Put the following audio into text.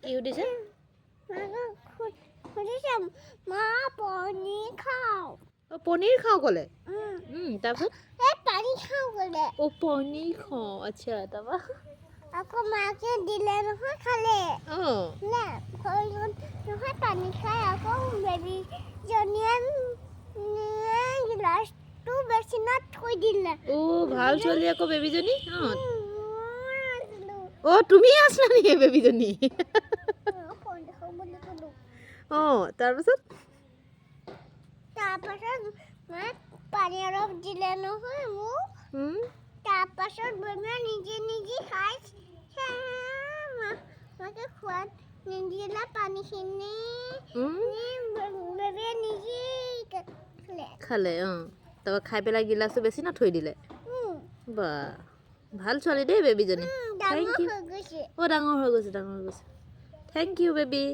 কি সুধিছে মা পনীৰ খাওঁ পনীৰ খাওঁ ক'লে তাৰপিছত পানী খাওঁ ক'লে পনীৰ খাওঁ আচ্ছা তাৰপৰা আকৌ মাকে দিলে নহয় খালে নে নহয় পানী খাই আকৌ বেবীজনীয়ে গিলাচটো বেচিনত থৈ দিলে ভাল ছোৱালী আকৌ বেবীজনী তুমি আছিলা নেকি বেবীজনী তাৰপিছত পানী অলপ দিলে নহয় মোক তাৰপাছত বেবীয়ে নিজে নিজে খাইছে মাকে খোৱাত নিদিলে পানীখিনি বেবীয়ে নিজে খালে তাৰপৰা খাই পেলাই গিলাচটো বেছি না থৈ দিলে বা ভাল ছোৱালী দেই বেবীজনী ডাঙৰ হৈ গৈছে ডাঙৰ হৈ গৈছে থেংক ইউ বেবী